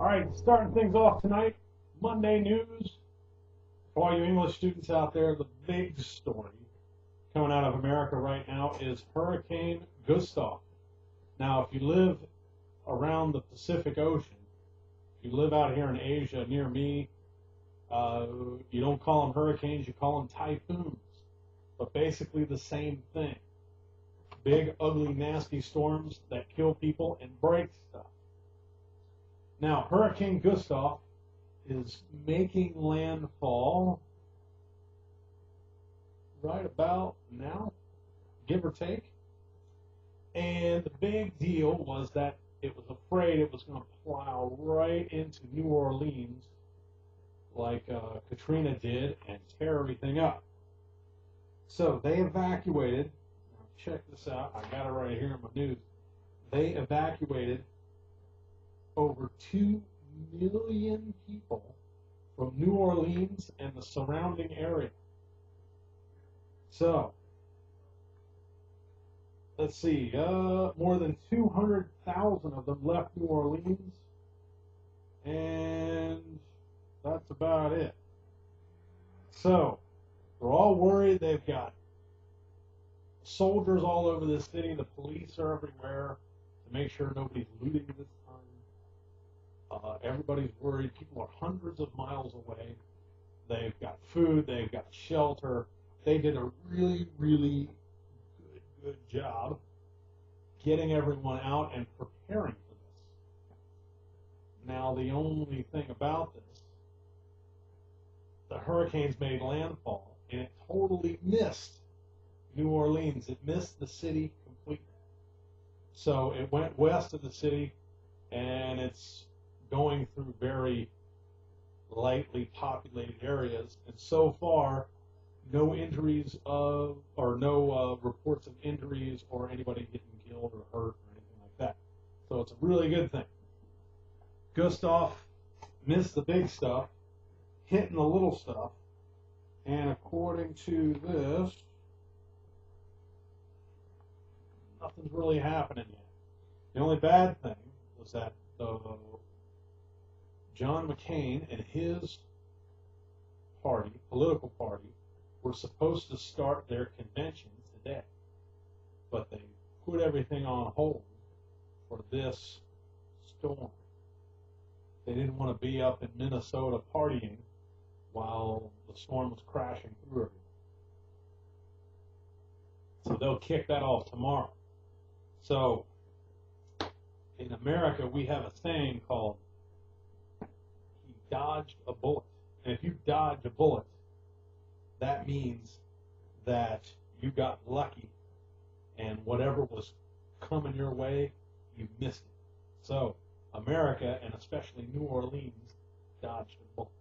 All right, starting things off tonight, Monday news. For all you English students out there, the big story coming out of America right now is Hurricane Gustav. Now, if you live around the Pacific Ocean, if you live out here in Asia near me, you don't call them hurricanes, you call them typhoons. But basically the same thing. Big, ugly, nasty storms that kill people and break stuff. Now, Hurricane Gustav is making landfall right about now, give or take. And the big deal was that it was afraid it was going to plow right into New Orleans like Katrina did and tear everything up. So they evacuated. Check this out. I got it right here in my news. They evacuated over 2 million people from New Orleans and the surrounding area. So, let's see, more than 200,000 of them left New Orleans, and that's about it. So, they're all worried. They've got soldiers all over the city. The police are everywhere to make sure nobody's looting this time. Everybody's worried. People are hundreds of miles away. They've got food. They've got shelter. They did a really, really good job getting everyone out and preparing for this. Now, the only thing about this, the hurricanes made landfall, and it totally missed New Orleans. It missed the city completely. So it went west of the city, and it's going through very lightly populated areas. And so far, no injuries or no reports of injuries or anybody getting killed or hurt or anything like that. So it's a really good thing. Gustav missed the big stuff, hitting the little stuff, and according to this, nothing's really happening yet. The only bad thing was that John McCain and his party, political party, were supposed to start their convention today, but they put everything on hold for this storm. They didn't want to be up in Minnesota partying while the storm was crashing through everything. So they'll kick that off tomorrow. So in America, we have a saying called "he dodged a bullet." And if you dodge a bullet, that means that you got lucky, and whatever was coming your way, you missed it. So America, and especially New Orleans, dodged a bullet.